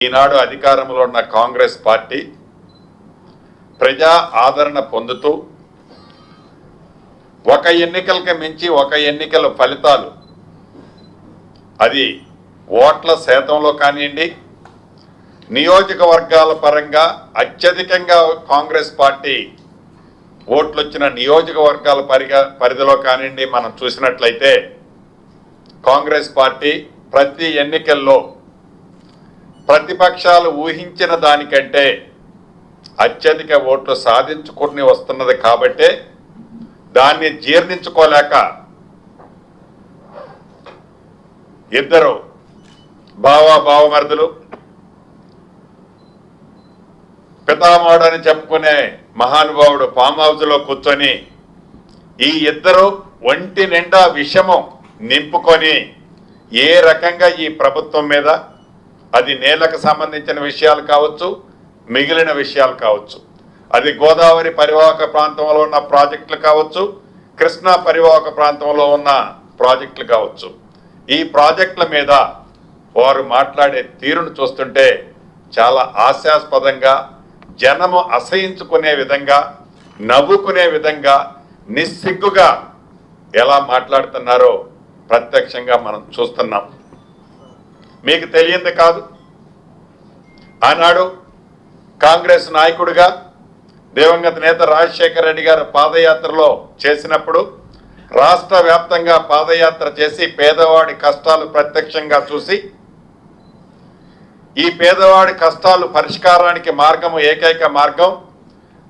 ఈనాడు అధికారంలో ఉన్న కాంగ్రెస్ పార్టీ ప్రజా ఆదరణ పొందుతూ ఒక ఎన్నికలకు మించి ఒక ఎన్నికల ఫలితాలు అది ఓట్ల శాతంలో కానివ్వండి, నియోజకవర్గాల పరంగా అత్యధికంగా కాంగ్రెస్ పార్టీ ఓట్లు వచ్చిన నియోజకవర్గాల పరిధిలో కానివ్వండి, మనం చూసినట్లయితే కాంగ్రెస్ పార్టీ ప్రతి ఎన్నికల్లో ప్రతిపక్షాలు ఊహించిన దానికంటే అత్యధిక ఓట్లు సాధించుకుని వస్తున్నది. కాబట్టే దాన్ని జీర్ణించుకోలేక ఇద్దరు బావమరుదులు పితామహుడు అని చెప్పుకునే మహానుభావుడు ఫామ్ హౌస్లో కూర్చొని ఈ ఇద్దరు ఒంటి నిండా విషము నింపుకొని ఏ రకంగా ఈ ప్రభుత్వం మీద, అది నేలకు సంబంధించిన విషయాలు కావచ్చు, మిగిలిన విషయాలు కావచ్చు, అది గోదావరి పరివాహక ప్రాంతంలో ఉన్న ప్రాజెక్టులు కావచ్చు, కృష్ణా పరివాహక ప్రాంతంలో ఉన్న ప్రాజెక్టులు కావచ్చు, ఈ ప్రాజెక్టుల మీద వారు మాట్లాడే తీరును చూస్తుంటే చాలా హాస్యాస్పదంగా, జనము అసహించుకునే విధంగా, నవ్వుకునే విధంగా, నిస్సిగ్గుగా ఎలా మాట్లాడుతున్నారో ప్రత్యక్షంగా మనం చూస్తున్నాం. మీకు తెలియంది కాదు, ఆనాడు కాంగ్రెస్ నాయకుడిగా దివంగత నేత రాజశేఖర రెడ్డి గారు పాదయాత్రలో చేసినప్పుడు రాష్ట్ర వ్యాప్తంగా పాదయాత్ర చేసి పేదవాడి కష్టాలు ప్రత్యక్షంగా చూసి ఈ పేదవాడి కష్టాలు పరిష్కారానికి ఏకైక మార్గం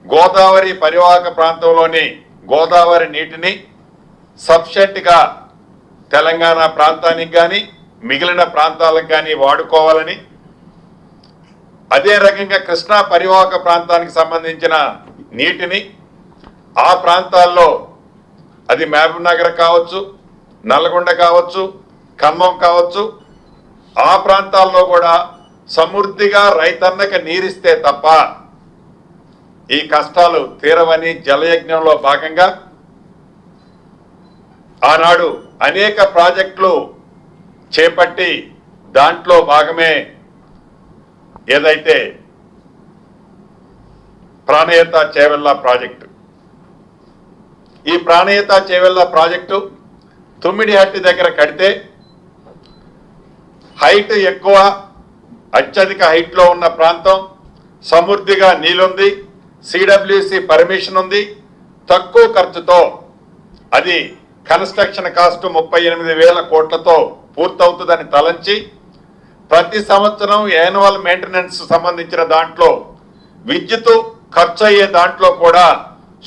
గోదావరి పరివాహక ప్రాంతంలోని గోదావరి నీటిని సఫిషియెంట్గా తెలంగాణ ప్రాంతానికి కానీ మిగిలిన ప్రాంతాలకు కానీ వాడుకోవాలని, అదే రకంగా కృష్ణా పరివాహక ప్రాంతానికి సంబంధించిన నీటిని ఆ ప్రాంతాల్లో, అది మహబూబ్ నగర్ కావచ్చు, నల్గొండ కావచ్చు, ఖమ్మం కావచ్చు, ఆ ప్రాంతాల్లో కూడా సమృద్ధిగా రైతన్నకి నీరిస్తే తప్ప ఈ కష్టాలు తీరవని జలయజ్ఞంలో భాగంగా ఆనాడు అనేక ప్రాజెక్టులు చేపట్టి దాంట్లో భాగమే ఏదైతే ప్రాణహిత చేవెళ్ళ ప్రాజెక్టు. ఈ ప్రాణహిత చేవెళ్ళ ప్రాజెక్టు తుమ్మిడిహట్టి దగ్గర కడితే హైట్ ఎక్కువ, అత్యధిక హైట్లో ఉన్న ప్రాంతం, సమృద్ధిగా నీళ్ళుంది, సిడబ్ల్యూసి పర్మిషన్ ఉంది, తక్కువ ఖర్చుతో అది కన్స్ట్రక్షన్ కాస్ట్ 38,000 కోట్లతో పూర్తవుతుందని తలంచి ప్రతి సంవత్సరం యాన్యువల్ మెయింటెనెన్స్ సంబంధించిన దాంట్లో విద్యుత్ ఖర్చు అయ్యే దాంట్లో కూడా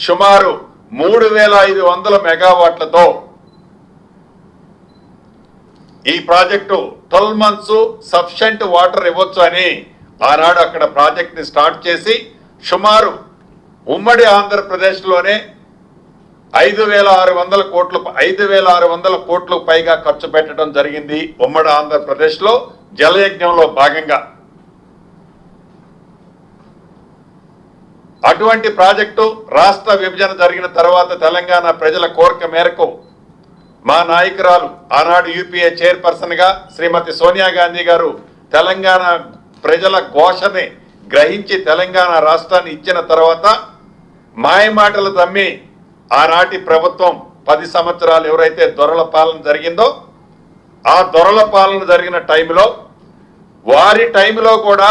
సుమారు 3,500 మెగావాట్లతో ఈ ప్రాజెక్టు 12 months సఫిషియెంట్ వాటర్ ఇవ్వచ్చు అని ఆనాడు అక్కడ ప్రాజెక్ట్ ని స్టార్ట్ చేసి సుమారు ఉమ్మడి ఆంధ్రప్రదేశ్లోనే 5,600 కోట్లు పైగా ఖర్చు పెట్టడం జరిగింది ఉమ్మడి ఆంధ్రప్రదేశ్లో జలయజ్ఞంలో భాగంగా. అటువంటి ప్రాజెక్టు రాష్ట్ర విభజన జరిగిన తర్వాత తెలంగాణ ప్రజల కోరిక మేరకు మా నాయకురాలు ఆనాడు యూపీఏ చైర్పర్సన్ గా శ్రీమతి సోనియా గాంధీ గారు తెలంగాణ ప్రజల ఘోషని గ్రహించి తెలంగాణ రాష్ట్రాన్ని ఇచ్చిన తర్వాత మాయమాటలు తమ్మి ఆనాటి ప్రభుత్వం 10 సంవత్సరాలు ఎవరైతే దొరల పాలన జరిగిందో ఆ దొరల పాలన జరిగిన టైంలో వారి టైంలో కూడా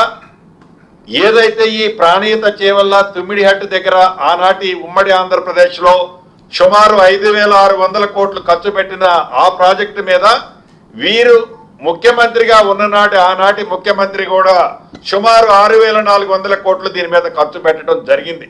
ఏదైతే ఈ ప్రాణహిత చేవెళ్ళ తుమ్మిడిహట్టు దగ్గర ఆనాటి ఉమ్మడి ఆంధ్రప్రదేశ్లో సుమారు 5,600 కోట్లు ఖర్చు పెట్టిన ఆ ప్రాజెక్టు మీద వీరు ముఖ్యమంత్రిగా ఉన్ననాటి ఆనాటి ముఖ్యమంత్రి కూడా సుమారు 6,400 కోట్లు దీని మీద ఖర్చు పెట్టడం జరిగింది.